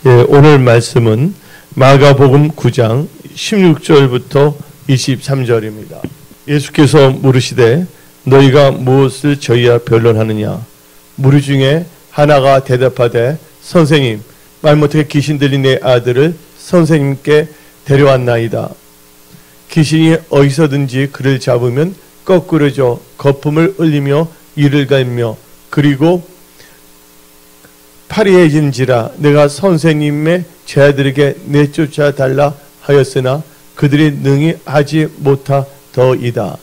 오늘 말씀은 마가복음 9장 16절부터 23절입니다. 예수께서 물으시되 너희가 무엇을 저희와 변론하느냐? 무리 중에 하나가 대답하되 선생님, 말 못하게 귀신 들린 내 아들을 선생님께 데려왔나이다. 귀신이 어디서든지 그를 잡으면 거꾸러져 거품을 흘리며 이를 갈며 그리고 파리해진지라 내가 선생님의 제자들에게 내쫓아 달라 하였으나 그들이 능히 하지 못하더이다.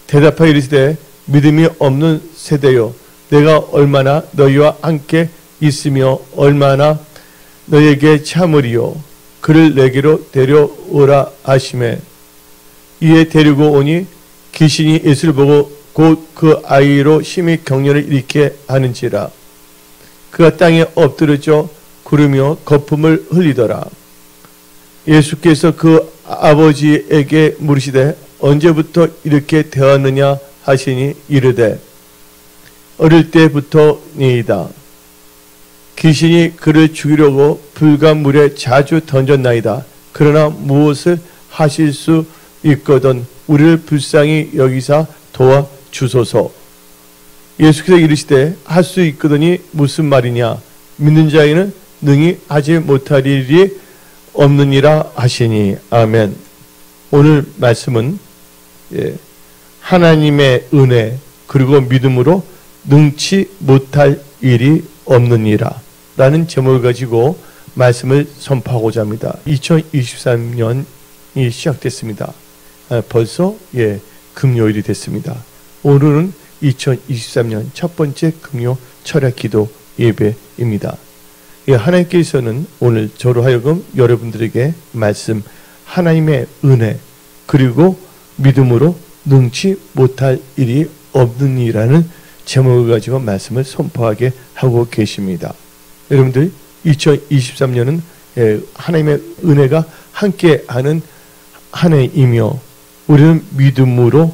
대답하여 이르시되 믿음이 없는 세대요, 내가 얼마나 너희와 함께 있으며 얼마나 너희에게 참으리요. 그를 내게로 데려오라 하시매 이에 데리고 오니 귀신이 예수를 보고 곧 그 아이로 심히 격려를 일으키게 하는지라 그가 땅에 엎드러져 구르며 거품을 흘리더라. 예수께서 그 아버지에게 물으시되 언제부터 이렇게 되었느냐 하시니 이르되 어릴 때부터니이다. 귀신이 그를 죽이려고 불과 물에 자주 던졌나이다. 그러나 무엇을 하실 수 있거든 우리를 불쌍히 여기사 도와주소서. 예수께서 이르시되 할 수 있거든이 무슨 말이냐? 믿는 자에게는 능히 하지 못할 일이 없느니라 하시니. 아멘. 오늘 말씀은 하나님의 은혜 그리고 믿음으로 능치 못할 일이 없느니라 라는 제목을 가지고 말씀을 선포하고자 합니다. 2023년이 시작됐습니다. 벌써 금요일이 됐습니다. 오늘은 2023년 첫 번째 금요 철야 기도 예배입니다. 하나님께서는 오늘 저로 하여금 여러분들에게 말씀 하나님의 은혜 그리고 믿음으로 능치 못할 일이 없느니라는 제목을 가지고 말씀을 선포하게 하고 계십니다. 여러분들 2023년은 하나님의 은혜가 함께하는 한 해이며 우리는 믿음으로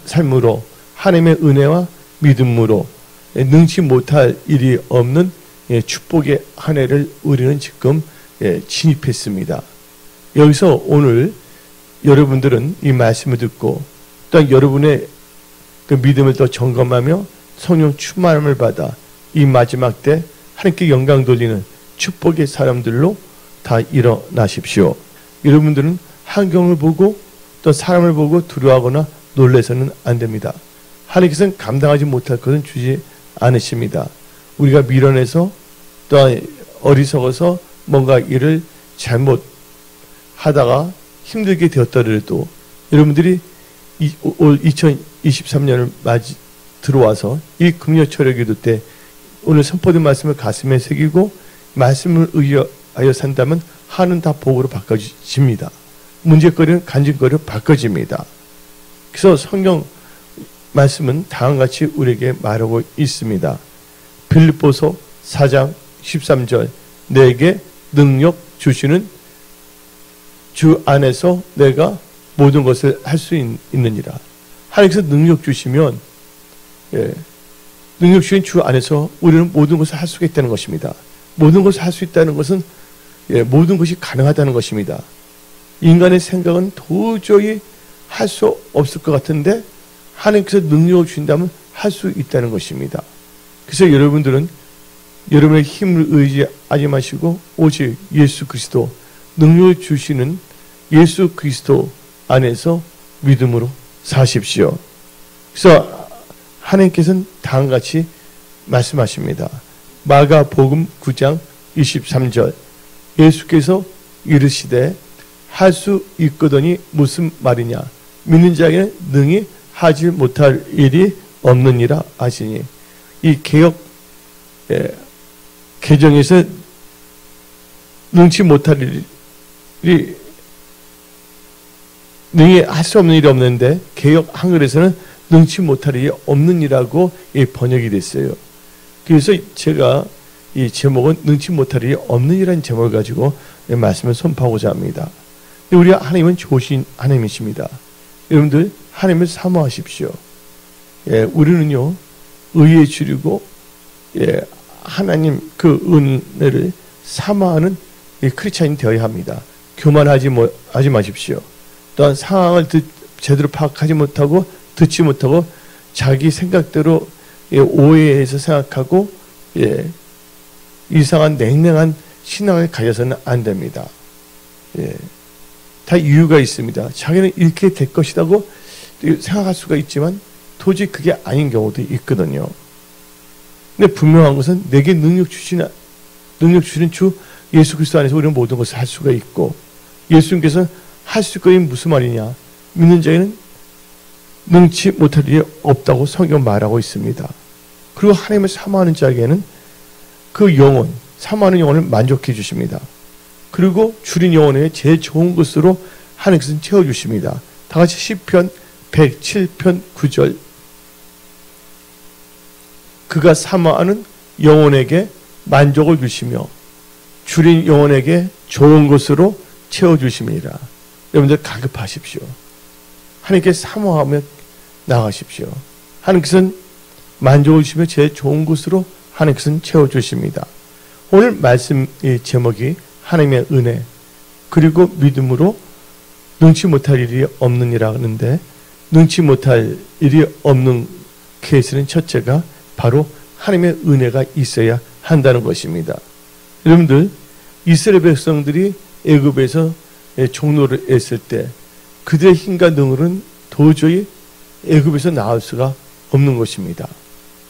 삶으로 하나님의 은혜와 믿음으로 능치 못할 일이 없는 축복의 한 해를 우리는 지금 진입했습니다. 여기서 오늘 여러분들은 이 말씀을 듣고 또한 여러분의 그 믿음을 더 점검하며 성령 충만함을 받아 이 마지막 때 하나님께 영광 돌리는 축복의 사람들로 다 일어나십시오. 여러분들은 환경을 보고 또 사람을 보고 두려워하거나 놀라서는 안 됩니다. 하나님께서는 감당하지 못할 것은 주지 않으십니다. 우리가 밀어내서 또 어리석어서 뭔가 일을 잘못하다가 힘들게 되었더라도 여러분들이 올 2023년을 들어와서 이 금요철야 기도 때 오늘 선포된 말씀을 가슴에 새기고 말씀을 의하여 산다면 하는 다 복으로 바꿔집니다. 문제거리는 간증거리로 바꿔집니다. 그래서 성경 말씀은 다음같이 우리에게 말하고 있습니다. 빌립보서 4장 13절 내게 능력 주시는 주 안에서 내가 모든 것을 할 수 있느니라. 하나님께서 능력 주시면 능력 주신 주 안에서 우리는 모든 것을 할 수가 있다는 것입니다. 모든 것을 할 수 있다는 것은 모든 것이 가능하다는 것입니다. 인간의 생각은 도저히 할 수 없을 것 같은데 하나님께서 능력을 주신다면 할 수 있다는 것입니다. 그래서 여러분들은 여러분의 힘을 의지하지 마시고 오직 예수 그리스도 능력을 주시는 예수 그리스도 안에서 믿음으로 사십시오. 그래서 하나님께서는 다음같이 말씀하십니다. 마가복음 9장 23절 예수께서 이르시되 할 수 있거든이 무슨 말이냐? 믿는 자에게는 능히 하지 못할 일이 없느니라 하시니. 이 개역 개정에서 능치 못할 일이 능히 할 수 없는 일이 없는데 개역 한글에서는 능치 못할 일이 없느니라고 번역이 됐어요. 그래서 제가 이 제목은 능치 못할 일이 없느니라는 제목을 가지고 말씀을 선포하고자 합니다. 우리 하나님은 좋으신 하나님이십니다. 여러분들 하나님을 사모하십시오. 우리는요 의에 주리고 하나님 그 은혜를 사모하는 이 크리스찬이 되어야 합니다. 교만하지 마십시오. 또한 상황을 제대로 파악하지 못하고 듣지 못하고 자기 생각대로 오해해서 생각하고 이상한 냉랭한 신앙을 가져서는 안 됩니다. 다 이유가 있습니다. 자기는 이렇게 될 것이라고 생각할 수가 있지만 도저히 그게 아닌 경우도 있거든요. 근데 분명한 것은 내게 능력 주시는 주 예수 그리스도 안에서 우리는 모든 것을 할 수가 있고, 예수님께서 할 수 있는 무슨 말이냐? 믿는 자에는 능치 못할 일이 없다고 성경 말하고 있습니다. 그리고 하나님을 사모하는 자에게는 그 영혼, 사모하는 영혼을 만족해 주십니다. 그리고 줄인 영혼에 제일 좋은 것으로 하나님께서는 채워주십니다. 다 같이 시편 107편 9절. 그가 사모하는 영혼에게 만족을 주시며 줄인 영혼에게 좋은 것으로 채워주심이라. 여러분들 가급하십시오. 하나님께 사모하며 나가십시오. 하나님께서는 만족을 주시며 제일 좋은 것으로 하나님께서는 채워주십니다. 오늘 말씀의 제목이 하나님의 은혜 그리고 믿음으로 능치 못할 일이 없느니라 하는데, 능치 못할 일이 없는 케이스는 첫째가 바로 하나님의 은혜가 있어야 한다는 것입니다. 여러분들, 이스라엘 백성들이 애굽에서 종노를 했을 때 그들의 힘과 능력은 도저히 애굽에서 나올 수가 없는 것입니다.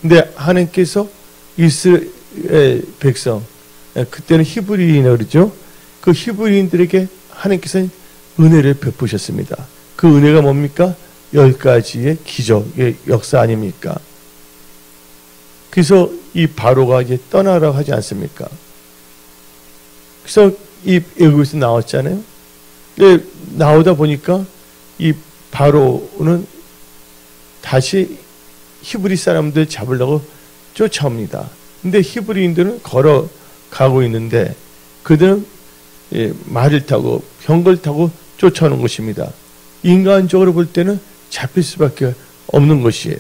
근데 하나님께서 이스라엘 백성, 그때는 히브리인이라고 그러죠. 그 히브리인들에게 하나님께서는 은혜를 베푸셨습니다. 그 은혜가 뭡니까? 10가지의 기적의 역사 아닙니까? 그래서 이 바로가 이제 떠나라고 하지 않습니까? 그래서 이 애굽에서 나왔잖아요. 근데 나오다 보니까 이 바로는 다시 히브리 사람들 잡으려고 쫓아옵니다. 근데 히브리인들은 걸어가고 있는데 그들은 말을 타고 병거를 타고 쫓아오는 것입니다. 인간적으로 볼 때는 잡힐 수밖에 없는 것이에요.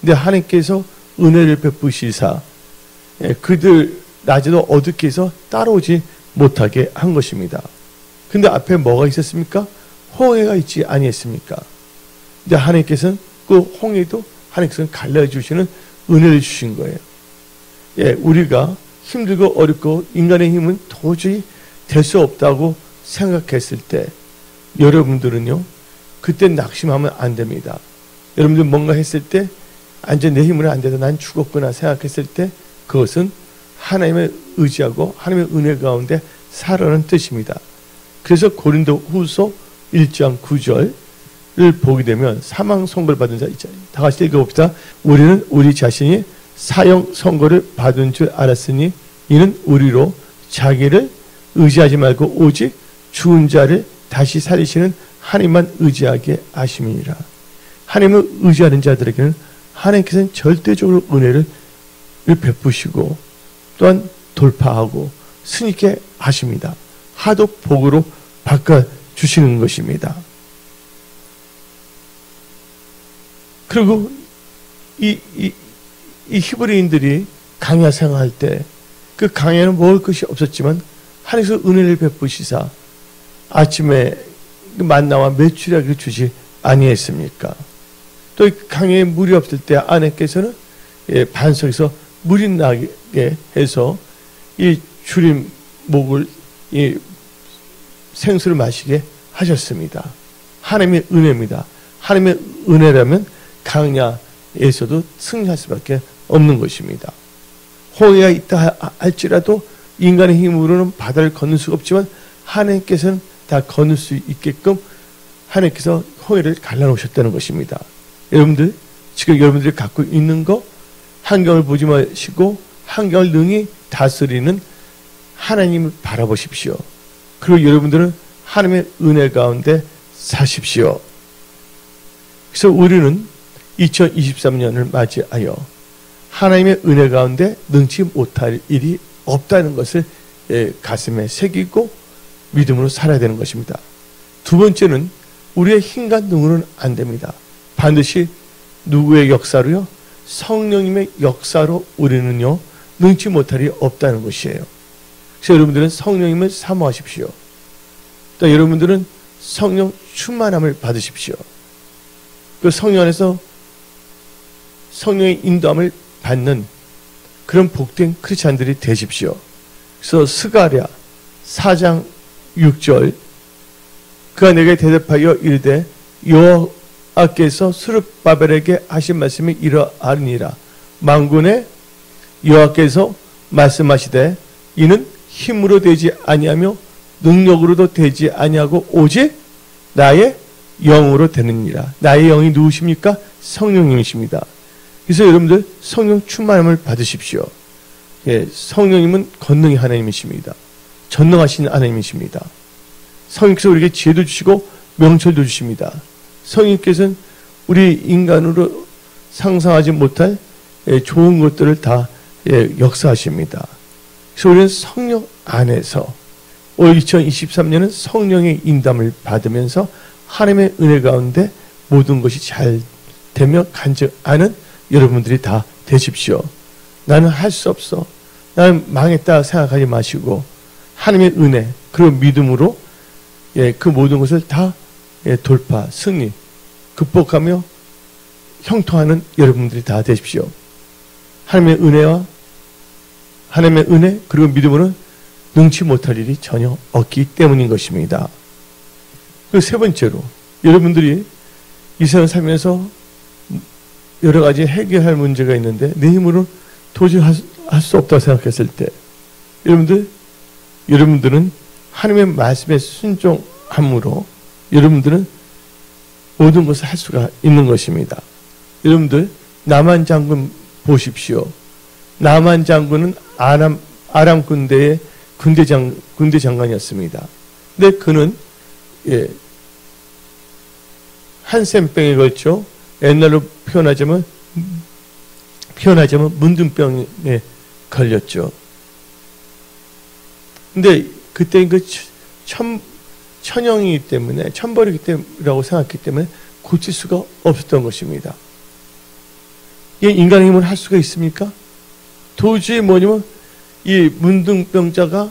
근데 하나님께서 은혜를 베푸시사 그들 낮에도 어둡게 해서 따라오지 못하게 한 것입니다. 근데 앞에 뭐가 있었습니까? 홍해가 있지 아니했습니까? 근데 하나님께서는 그 홍해도 하나님께서는 갈라주시는 은혜를 주신 거예요. 우리가 힘들고 어렵고 인간의 힘은 도저히 될 수 없다고 생각했을 때 여러분들은요, 그때 낙심하면 안 됩니다. 여러분들 뭔가 했을 때 완전 내 힘으로 안 돼서 난 죽었구나 생각했을 때 그것은 하나님의 의지하고 하나님의 은혜 가운데 살아라는 뜻입니다. 그래서 고린도 후서 1장 9절을 보게 되면 사망 선고를 받은 자 있잖아요. 다 같이 읽어봅시다. 우리는 우리 자신이 사형 선고를 받은 줄 알았으니 이는 우리로 자기를 의지하지 말고 오직 죽은 자를 다시 살리시는 하나님만 의지하게 하심이니라. 하나님을 의지하는 자들에게는 하나님께서는 절대적으로 은혜를 베푸시고 또한 돌파하고 승리케 하십니다. 하도 복으로 바꿔주시는 것입니다. 그리고 이 히브리인들이 강야 생활할 때 그 강야는 먹을 것이 없었지만 하나님께서 은혜를 베푸시사 아침에 만나와 메추라기를 주지 아니했습니까? 또 강야에 물이 없을 때 아내께서는 반석에서 물이 나게 해서 이 줄인 목을 이 생수를 마시게 하셨습니다. 하나님의 은혜입니다. 하나님의 은혜라면 강야에서도 승리할 수밖에 없는 것입니다. 홍해가 있다 할지라도 인간의 힘으로는 바다를 건널 수가 없지만 하나님께서는 다 건널 수 있게끔 하나님께서 홍해를 갈라놓으셨다는 것입니다. 여러분들, 지금 여러분들이 갖고 있는 거 환경을 보지 마시고 환경을 능히 다스리는 하나님을 바라보십시오. 그리고 여러분들은 하나님의 은혜 가운데 사십시오. 그래서 우리는 2023년을 맞이하여 하나님의 은혜 가운데 능치 못할 일이 없다는 것을 가슴에 새기고 믿음으로 살아야 되는 것입니다. 두 번째는 우리의 힘과 능으로는 안 됩니다. 반드시 누구의 역사로요? 성령님의 역사로 우리는요 능치 못할 일이 없다는 것이에요. 그래서 여러분들은 성령님을 사모하십시오. 또 여러분들은 성령 충만함을 받으십시오. 그 성령 안에서 성령의 인도함을 받는 그런 복된 크리스찬들이 되십시오. 그래서 스가랴 4장 6절 그가 내게 대답하여 이르되 여호와께서 스룹바벨에게 하신 말씀이 이러하니라. 만군의 여호와께서 말씀하시되 이는 힘으로 되지 아니하며 능력으로도 되지 아니하고 오직 나의 영으로 되느니라. 나의 영이 누구십니까? 성령님이십니다. 그래서 여러분들 성령 충만함을 받으십시오. 예, 성령님은 권능의 하나님이십니다. 전능하신 하나님이십니다. 성령께서 우리에게 지혜도 주시고 명철도 주십니다. 성령께서는 우리 인간으로 상상하지 못할 좋은 것들을 다 역사하십니다. 그래서 우리는 성령 안에서 올 2023년은 성령의 인담을 받으면서 하나님의 은혜 가운데 모든 것이 잘 되며 간증하는 여러분들이 다 되십시오. 나는 할 수 없어. 나는 망했다 생각하지 마시고 하나님의 은혜 그리고 믿음으로 그 모든 것을 다 돌파, 승리, 극복하며 형통하는 여러분들이 다 되십시오. 하나님의 은혜 그리고 믿음으로는 능치 못할 일이 전혀 없기 때문인 것입니다. 그리고 세 번째로 여러분들이 이 세상 살면서 여러 가지 해결할 문제가 있는데 내 힘으로는 도저히 할 수 없다고 생각했을 때 여러분들은 하나님의 말씀에 순종함으로 여러분들은 모든 것을 할 수가 있는 것입니다. 여러분들 나만 장군 보십시오. 나만 장군은 아람 군대의 군대 장관이었습니다. 근데 그는 한 셈병에 걸쳐 옛날로 표현하자면 문둥병에 걸렸죠. 근데 그때 그 천형이기 때문에 천벌이기 때문이라고 생각했기 때문에 고칠 수가 없었던 것입니다. 이 인간의 힘을 할 수가 있습니까? 도저히 뭐냐면 이 문둥병자가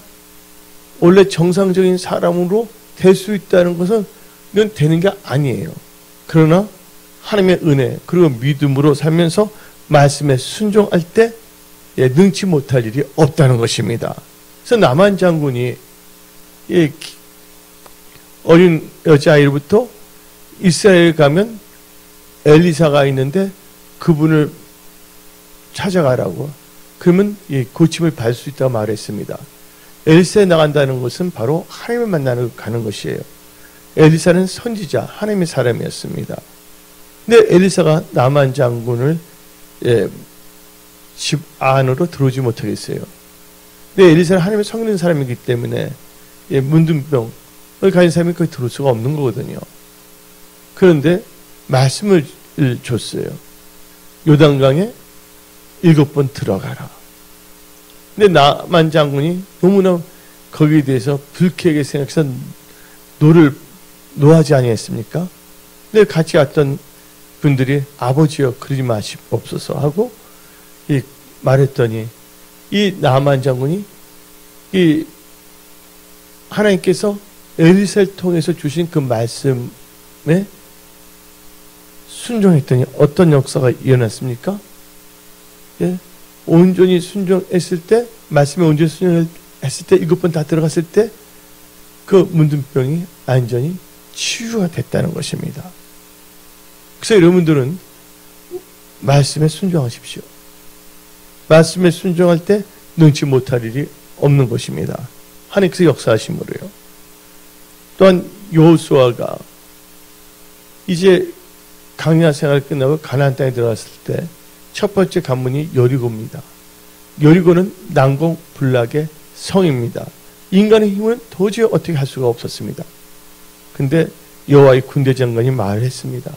원래 정상적인 사람으로 될 수 있다는 것은 이건 되는 게 아니에요. 그러나 하나님의 은혜 그리고 믿음으로 살면서 말씀에 순종할 때 능치 못할 일이 없다는 것입니다. 그래서 나만 장군이 어린 여자아이로부터 이스라엘에 가면 엘리사가 있는데 그분을 찾아가라고 그러면 고침을 받을 수 있다고 말했습니다. 엘리사에 나간다는 것은 바로 하나님을 만나러 가는 것이에요. 엘리사는 선지자 하나님의 사람이었습니다. 근데 엘리사가 나만 장군을 집 안으로 들어오지 못하게 했어요. 근데 엘리사는 하나님의 성령 사람이기 때문에 문둥병을 가진 사람이 거기 들어올 수가 없는 거거든요. 그런데 말씀을 줬어요. 요단강에 7번 들어가라. 근데 나만 장군이 너무나 거기에 대해서 불쾌하게 생각해서 노하지 아니했습니까? 근데 같이 갔던 분들이 아버지여 그러지 마시옵소서 하고 말했더니 이 나만 장군이 이 하나님께서 엘리사를 통해서 주신 그 말씀에 순종했더니 어떤 역사가 일어났습니까? 온전히 순종했을 때 말씀에 온전히 순종했을 때 7번 다 들어갔을 때 그 문둥병이 완전히 치유가 됐다는 것입니다. 그래서 여러분들은 말씀에 순종하십시오. 말씀에 순종할 때 능치 못할 일이 없는 것입니다. 하나님께서 역사하심으로요. 또한 여호수아가 이제 강야 생활을 끝나고 가나안 땅에 들어갔을 때 첫 번째 관문이 여리고입니다. 여리고는 난공불락의 성입니다. 인간의 힘은 도저히 어떻게 할 수가 없었습니다. 근데 여호와의 군대 장관이 말을 했습니다.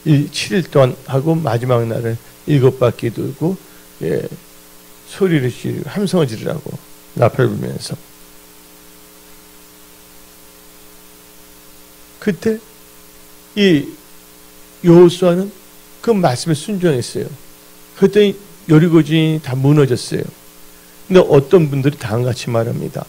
7일 동안 하고 마지막 날은 7바퀴 돌고 소리를 지르고 함성을 지르라고 나팔 불면서 그때 이 여호수아는 그 말씀에 순종했어요. 그랬더니 여리고 진이 다 무너졌어요. 근데 어떤 분들이 다음같이 말합니다.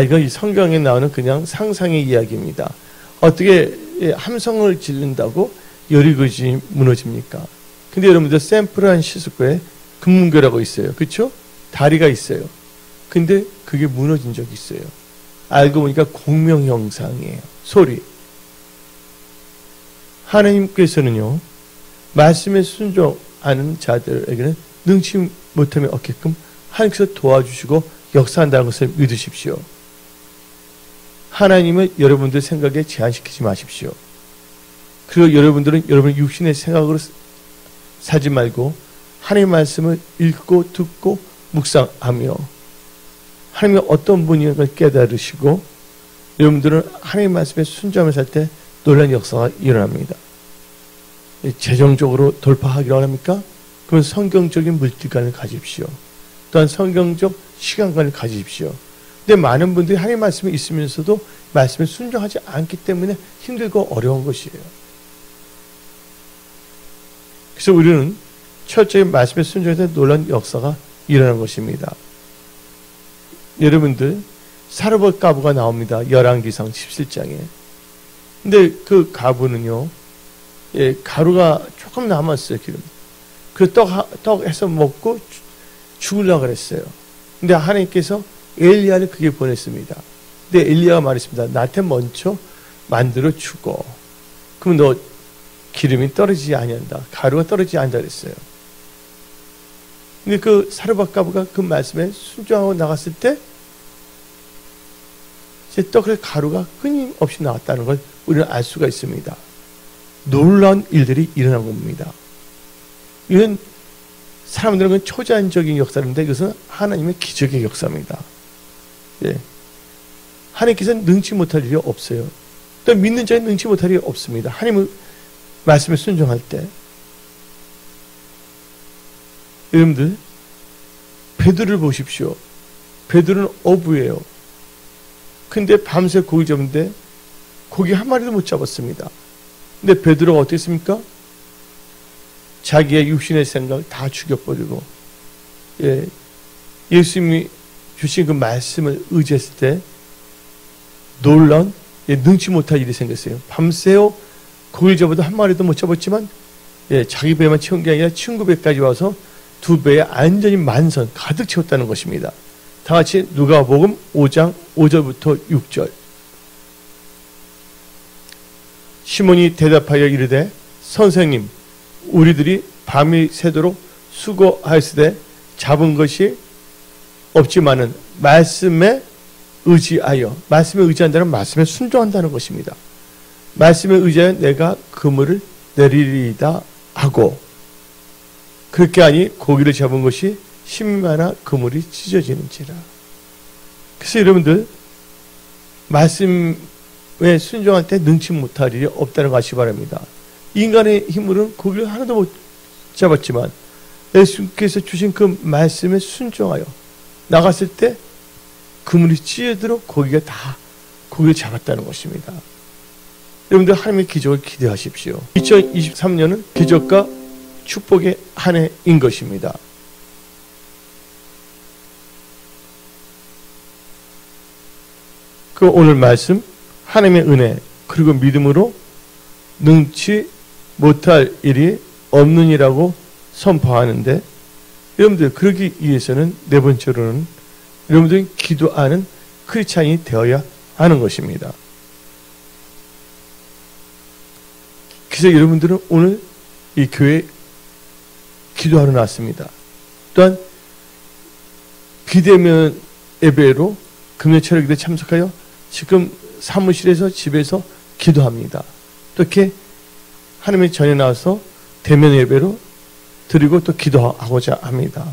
이건 이 성경에 나오는 그냥 상상의 이야기입니다. 어떻게 함성을 지른다고 여리고지 무너집니까? 근데 여러분들 샌프란시스코에 금문교라고 있어요. 그렇죠? 다리가 있어요. 근데 그게 무너진 적이 있어요. 알고 보니까 공명 형상이에요. 소리. 하나님께서는요, 말씀에 순종하는 자들에게는 능치 못함이 없게끔 하나님께서 도와주시고 역사한다는 것을 믿으십시오. 하나님을 여러분들 생각에 제한시키지 마십시오. 그리고 여러분들은 여러분의 육신의 생각으로 살지 말고 하나님의 말씀을 읽고 듣고 묵상하며 하나님의 어떤 분인 걸 깨달으시고 여러분들은 하나님의 말씀에 순종하며 살 때 놀라운 역사가 일어납니다. 재정적으로 돌파하기로 합니까? 그러면 성경적인 물질관을 가지십시오. 또한 성경적 시간관을 가지십시오. 근데 많은 분들이 하나님의 말씀이 있으면서도 말씀에 순종하지 않기 때문에 힘들고 어려운 것이에요. 그래서 우리는 철저히 말씀에 순종해서 놀라운 역사가 일어난 것입니다. 여러분들 사르밧 가부가 나옵니다. 열왕기상 17장에. 근데 그 가부는요, 가루가 조금 남았어요, 기름. 그 떡 해서 먹고 죽으려고 그랬어요. 근데 하나님께서 엘리야를 그게 보냈습니다. 근데 엘리야가 말했습니다. 나한테 먼저 만들어 주고, 그럼 너 기름이 떨어지지 아니한다. 가루가 떨어지지 않는다 그랬어요. 근데 그 사르밧 가부가 그 말씀에 순종하고 나갔을 때 제 떡의 가루가 끊임없이 나왔다는 걸 우리는 알 수가 있습니다. 놀라운 일들이 일어난 겁니다. 이건 사람들은 건 초자연적인 역사인데 이것은 하나님의 기적의 역사입니다. 예. 하나님께서는 능치 못할 일이 없어요. 또 믿는 자는 능치 못할 일이 없습니다. 하나님의 말씀에 순종할 때. 여러분들 베드로를 보십시오. 베드로는 어부예요. 근데 밤새 고기 잡는데 고기 한 마리도 못 잡았습니다. 근데 베드로가 어떻게 했습니까? 자기의 육신의 생각을 다 죽여버리고 예수님이 주신 그 말씀을 의지했을 때 놀라운 능치 못할 일이 생겼어요. 밤새워 고기를 잡아도 한 마리도 못 잡았지만 자기 배만 채운 게 아니라 친구 배까지 와서 두 배에 완전히 만선 가득 채웠다는 것입니다. 다 같이 누가복음 5장 5절부터 6절. 시몬이 대답하여 이르되 선생님 우리들이 밤이 새도록 수고하였으되 잡은 것이 없지만은 말씀에 의지하여, 말씀에 의지한다는 말씀에 순종한다는 것입니다. 말씀에 의지하여 내가 그물을 내리리이다 하고, 그렇게 하니 고기를 잡은 것이 10마나 그물이 찢어지는지라. 그래서 여러분들 말씀에 순종할 때 능치 못할 일이 없다는 거 아시기 바랍니다. 인간의 힘으로는 고기를 하나도 못 잡았지만 예수께서 주신 그 말씀에 순종하여 나갔을 때 그물이 찢어도록 고기가 다 고기를 잡았다는 것입니다. 여러분들 하나님의 기적을 기대하십시오. 2023년은 기적과 축복의 한 해인 것입니다. 그 오늘 말씀 하나님의 은혜 그리고 믿음으로 능치 못할 일이 없느니라고 선포하는데, 여러분들 그러기 위해서는 네 번째로는 여러분들이 기도하는 크리스찬이 되어야 하는 것입니다. 그래서 여러분들은 오늘 이 교회에 기도하러 나왔습니다. 또한 비대면 예배로 금요 철학기도에 참석하여 지금 사무실에서 집에서 기도합니다. 또 이렇게 하나님의 전에 나와서 대면 예배로 드리고 또 기도하고자 합니다.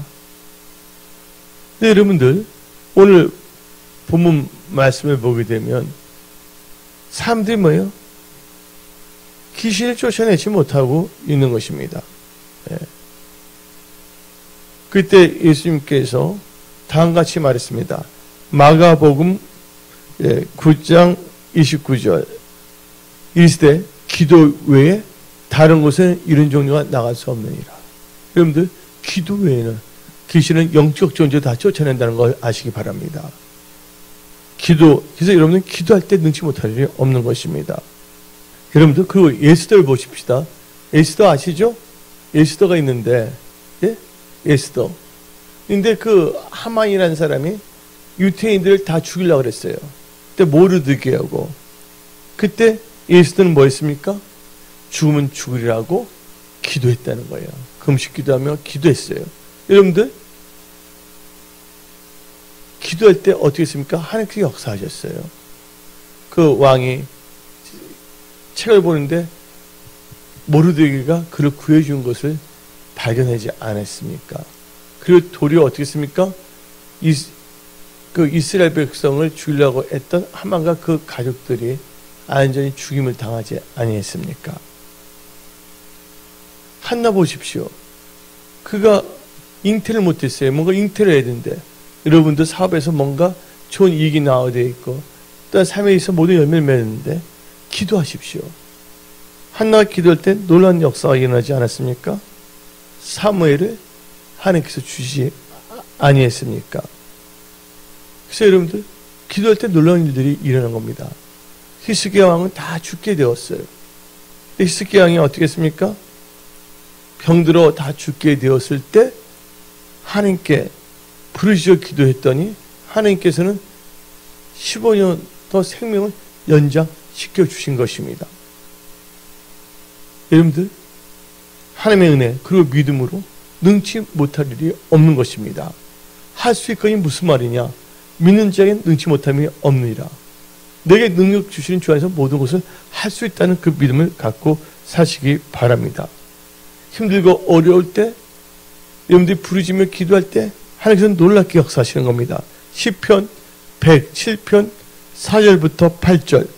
네, 여러분들 오늘 본문 말씀을 보게 되면 사람들이 뭐예요? 귀신을 쫓아내지 못하고 있는 것입니다. 네. 그때 예수님께서 다음같이 말했습니다. 마가복음 9장 29절 이르시되 기도 외에 다른 곳에 이런 종류가 나갈 수 없느니라. 여러분들 기도 외에는 귀신은 영적 존재 다 쫓아낸다는 걸 아시기 바랍니다. 그래서 여러분은 기도할 때 능치 못할 일이 없는 것입니다. 여러분들, 그리고 에스더를 보십시다. 에스더 아시죠? 에스더가 있는데, 예? 에스더. 근데 그 하만이라는 사람이 유태인들을 다 죽이려고 그랬어요. 그때 모르드게하고. 그때 에스더는 뭐 했습니까? 죽으면 죽으리라고 기도했다는 거예요. 금식 기도하며 기도했어요. 여러분들, 기도할 때 어떻게 했습니까? 하나님께서 역사하셨어요. 그 왕이 책을 보는데 모르드게가 그를 구해준 것을 발견하지 않았습니까? 그리고 도리어 어떻게 했습니까? 그 이스라엘 백성을 죽이려고 했던 하만과 그 가족들이 안전히 죽임을 당하지 아니했습니까? 한나 보십시오. 그가 잉태를 못했어요. 뭔가 잉태를 해야 되는데, 여러분도 사업에서 뭔가 좋은 이익이 나와야 돼 있고, 또 삶에 있어 모든 열매를 맺는데 기도하십시오. 한나가 기도할 때 놀라운 역사가 일어나지 않았습니까? 사무엘을 하나님께서 주시지 아니했습니까? 그래서 여러분들, 기도할 때 놀라운 일들이 일어난 겁니다. 히스기야 왕은 다 죽게 되었어요. 히스기야 왕이 어떻게 했습니까? 병들어 다 죽게 되었을 때 하나님께 부르짖어 기도했더니 하나님께서는 15년 더 생명을 연장시켜 주신 것입니다. 여러분들, 하나님의 은혜 그리고 믿음으로 능치 못할 일이 없는 것입니다. 할 수 있거니 무슨 말이냐? 믿는 자에겐 능치 못함이 없느니라. 내게 능력 주시는 주 안에서 모든 것을 할 수 있다는 그 믿음을 갖고 사시기 바랍니다. 힘들고 어려울 때, 여러분들이 부르짖며 기도할 때 하나님께서는 놀랍게 역사하시는 겁니다. 시편 107편 4절부터 8절.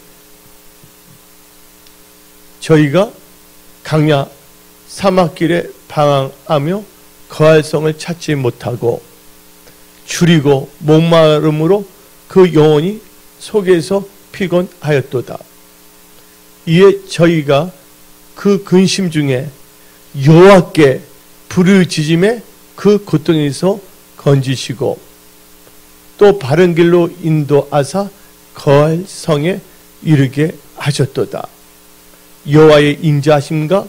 저희가 강야 사막길에 방황하며 거할 성을 찾지 못하고 줄이고 목마름으로 그 영혼이 속에서 피곤하였도다. 이에 저희가 그 근심 중에 여호와께 부르짖음에 그 고통에서 건지시고 또 바른 길로 인도하사 거할 성에 이르게 하셨도다. 여호와의 인자하심과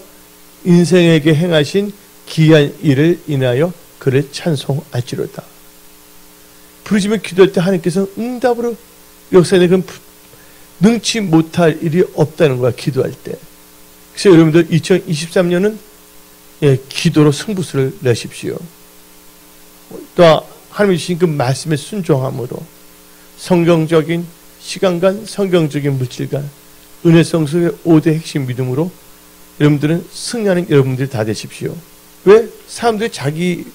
인생에게 행하신 기이한 일을 인하여 그를 찬송할지로다. 부르짖으며 기도할 때 하나님께서 응답으로 역사에 그 능치 못할 일이 없다는 거야, 기도할 때. 그래서 여러분들 2023년은 기도로 승부수를 내십시오. 또 하나님이 주신 그 말씀에 순종함으로 성경적인 시간관, 성경적인 물질관, 은혜 성수의 5대 핵심 믿음으로 여러분들은 승리하는 여러분들이 다 되십시오. 왜? 사람들이 자기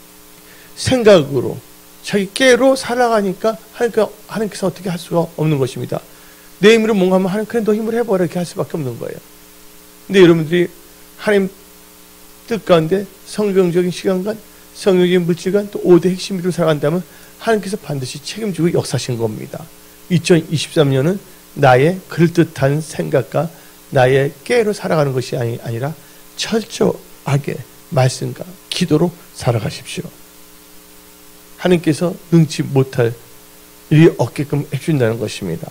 생각으로 자기 깨로 살아가니까 하나님께서 어떻게 할 수가 없는 것입니다. 내 힘으로 뭔가 하면 하나님 그래 너 힘으로 해봐라 이렇게 할 수밖에 없는 거예요. 근데 여러분들이 하나님 뜻 가운데 성경적인 시간관, 성경적인 물질관, 또 5대 핵심 믿음으로 살아간다면 하나님께서 반드시 책임지고 역사하신 겁니다. 2023년은 나의 그럴듯한 생각과 나의 깨로 살아가는 것이 아니라 철저하게 말씀과 기도로 살아가십시오. 하나님께서 능치 못할 일이 없게끔 해준다는 것입니다.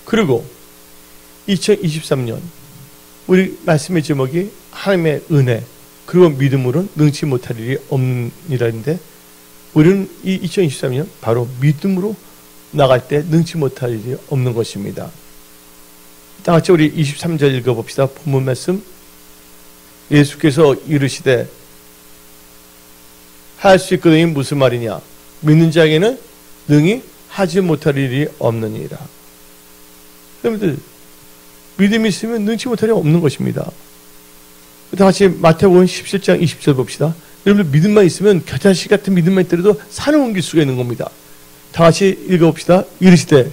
그리고 2023년 우리 말씀의 제목이 하나님의 은혜 그리고 믿음으로 능치 못할 일이 없느니라는데 우리는 이 2023년 바로 믿음으로 나갈 때 능치 못할 일이 없는 것입니다. 다 같이 우리 23절 읽어봅시다. 본문 말씀. 예수께서 이르시되 할 수 있거든이 무슨 말이냐? 믿는 자에게는 능히 하지 못할 일이 없느니라. 여러분들 믿음이 있으면 능치 못할 일이 없는 것입니다. 다 같이 마태복음 17장 20절 봅시다. 여러분들 믿음만 있으면 겨자씨 같은 믿음만 있더라도 산을 옮길 수가 있는 겁니다. 다 같이 읽어봅시다. 이르시되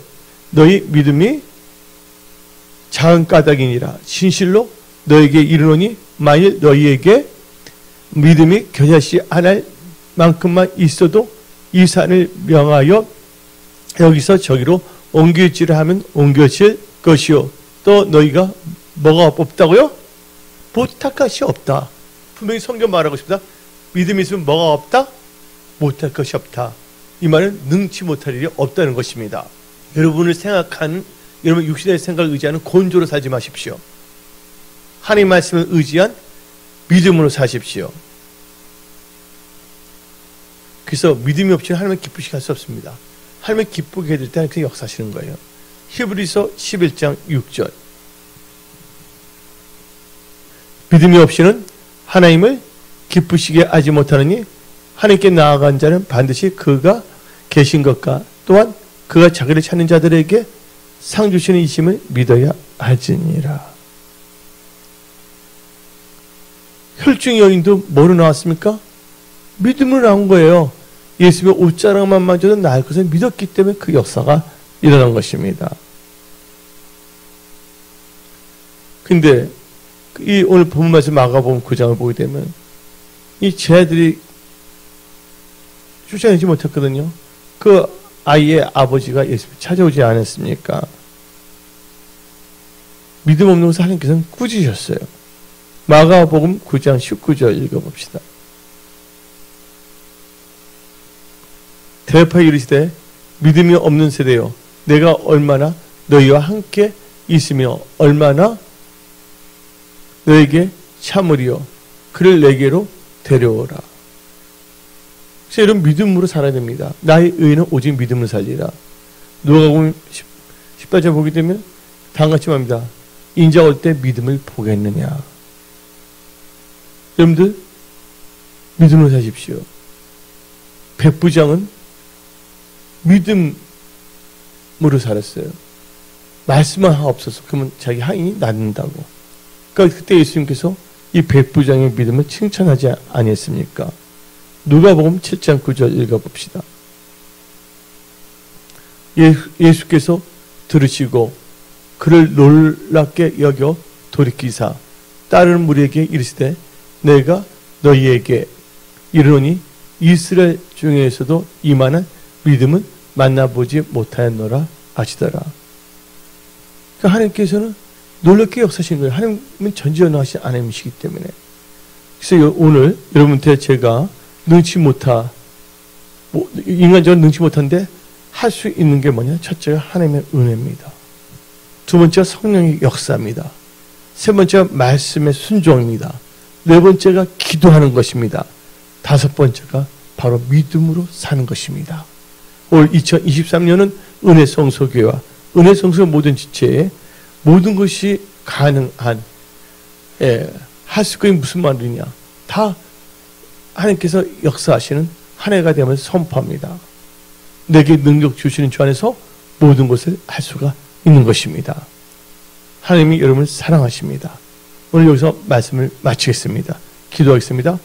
너희 믿음이 작은 까닭이니라. 진실로 너에게 이르노니 만일 너희에게 믿음이 겨자씨 하나 만큼만 있어도 이 산을 명하여 여기서 저기로 옮겨지라 하면 옮겨질 것이요. 또 너희가 뭐가 없다고요? 못할 것이 없다. 분명히 성경 말하고 싶다. 믿음이 있으면 뭐가 없다? 못할 것이 없다. 이 말은 능치 못할 일이 없다는 것입니다. 여러분을 생각하는, 여러분 육신의 생각을 의지하는 곤조로 살지 마십시오. 하나님 말씀을 의지한 믿음으로 사십시오. 그래서 믿음이 없이는 하나님을 기쁘시게 할 수 없습니다. 하나님을 기쁘게 해줄 때는 그 역사하시는 거예요. 히브리서 11장 6절. 믿음이 없이는 하나님을 기쁘시게 하지 못하느니 하나님께 나아간 자는 반드시 그가 계신 것과 또한 그가 자기를 찾는 자들에게 상 주시는 이심을 믿어야 할지니라. 혈중 여인도 뭐로 나왔습니까? 믿음으로 나온 거예요. 예수님의 옷자락만 만져도 나을 것을 믿었기 때문에 그 역사가 일어난 것입니다. 근데 이 오늘 본문 말씀 마가복음 9장을 보게 되면 이 제자들이 쫓아내지 못했거든요. 그 아이의 아버지가 예수님을 찾아오지 않았습니까? 믿음 없는 것을 하나님께서는 꾸짖으셨어요. 마가복음 9장 19절 읽어봅시다. 대답하여 이르시되 믿음이 없는 세대여 내가 얼마나 너희와 함께 있으며 얼마나 너에게 참으리요 그를 내게로 데려오라. 그래서 이런 믿음으로 살아야 됩니다. 나의 의는 오직 믿음으로 살리라. 누가복음 18절 보게 되면 다음같이 말합니다. 인자 올 때 믿음을 보겠느냐. 여러분들 믿음으로 사십시오. 백부장은 믿음으로 살았어요. 말씀만 없어서 그러면 자기 하인이 낫는다고. 그러니까 그때 예수님께서 이 백부장의 믿음을 칭찬하지 아니했습니까? 누가복음 7장 9절 읽어봅시다. 예수께서 들으시고 그를 놀랍게 여겨 돌이키사 다른 무리에게 이르시되 내가 너희에게 이르노니 이스라엘 중에서도 이만한 믿음은 만나보지 못하였노라 하시더라. 그러니까 하나님께서는 놀랍게 역사하시는 거예요. 하나님은 전지전능하신 하나님이시기 때문에. 그래서 오늘 여러분한테 제가 인간적으로 능치 못한데 할 수 있는 게 뭐냐? 첫째가 하나님의 은혜입니다. 두 번째가 성령의 역사입니다. 세 번째가 말씀의 순종입니다. 네 번째가 기도하는 것입니다. 다섯 번째가 바로 믿음으로 사는 것입니다. 올 2023년은 은혜 성소교회와 은혜 성소 모든 지체에 모든 것이 가능한 할 수 있는 무슨 말이냐? 다 하나님께서 역사하시는 한 해가 되면 선포합니다. 내게 능력 주시는 주 안에서 모든 것을 할 수가 있는 것입니다. 하나님이 여러분을 사랑하십니다. 오늘 여기서 말씀을 마치겠습니다. 기도하겠습니다.